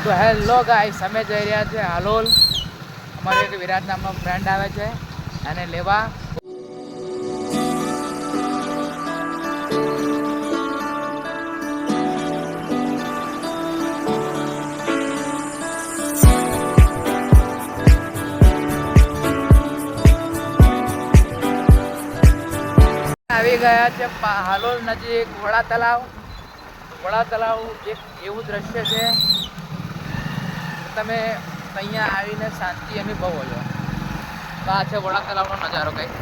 તો hello guys, અમે જઈ રહ્યા છે હાલોલ. અમારો એક વિરાટ નામનો ફ્રેન્ડ આવે છે અને લેવા. આવી ગયા છે હાલોલ નજીક વડા તલાવ. વડા તલાવ એક એવું દ્રશ્ય છે, તમે અહીંયા આવીને શાંતિ અનુભવો છો. તો આ છે વડા તલાવનો નજારો કંઈક.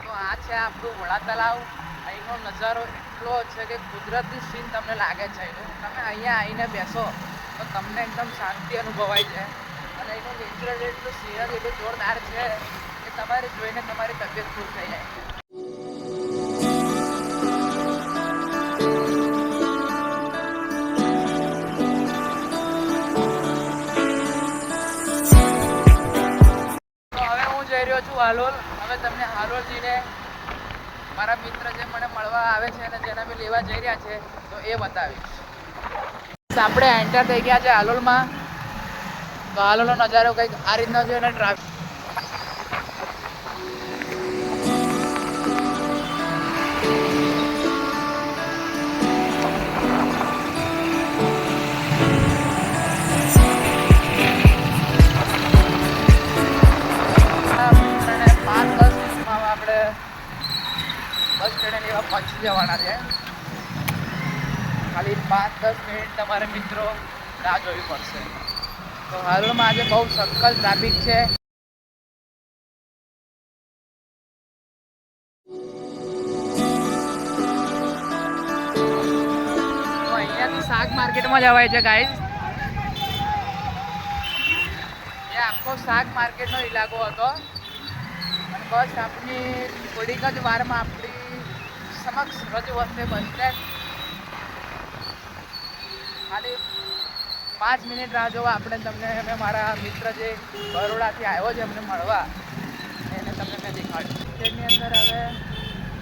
તો આ છે આપણું વડા તલાવ. અહીંનો નજારો એટલો છે કે કુદરતી સીન તમને લાગે છે. તમે અહીંયા આવીને બેસો તો તમને એકદમ શાંતિ અનુભવાય છે. અને એનું નેચરલ એટલું સીન એટલું જોરદાર છે કે તમારે જોઈને તમારી તબિયત ખુશ થઈ જાય. તો હવે હું જઈ રહ્યો છું હાલોલ. હવે તમને હાલોલ જઈને મારા મિત્ર જે મને મળવા આવે છે અને જેને અમે લેવા જઈ રહ્યા છે તો એ બતાવીશ. આપણે એન્ટર થઈ ગયા છે હાલોલમાં. તો હાલોલનો નજારો કંઈક આ રીતનો છે અને ટ્રાફિક આપણે બસ સ્ટેન્ડ એવા પહોંચી જવાના છે. ખાલી 5-10 મિનિટ તમારે મિત્રો રાહ જોવી પડશે. તો હાલોલમાં આજે બહુ સખત ટ્રાફિક છે. તો અહીંયાથી શાક માર્કેટમાં જવાય છે ગાઈઝ. એ આખો શાક માર્કેટનો ઇલાકો હતો અને બસ આપણી થોડીક જ વારમાં આપણી સમક્ષ રજૂ વચ્ચે બસ સ્ટેન્ડ. ખાલી 5 મિનિટ રાહ જોવા આપણે તમને અમે મારા મિત્ર જે બરોડાથી આવ્યો છે અમને મળવા એને તમને મેં દેખાડ્યું. સ્ટેન્ડની અંદર હવે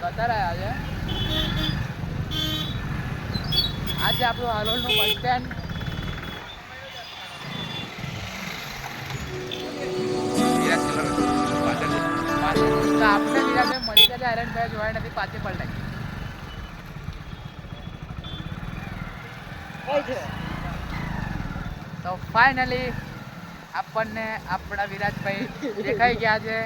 ગટર આવ્યા છે. આજે આપણું હાલોલનું બસ સ્ટેન્ડ. તો આપણે વિરાટભાઈ મળી ગયા છે. આયરનભાઈ જોવાય નથી, પાછી પલટાઈ. તો ફાઇનલી આપણને આપણા વિરાટભાઈ દેખાઈ ગયા છે.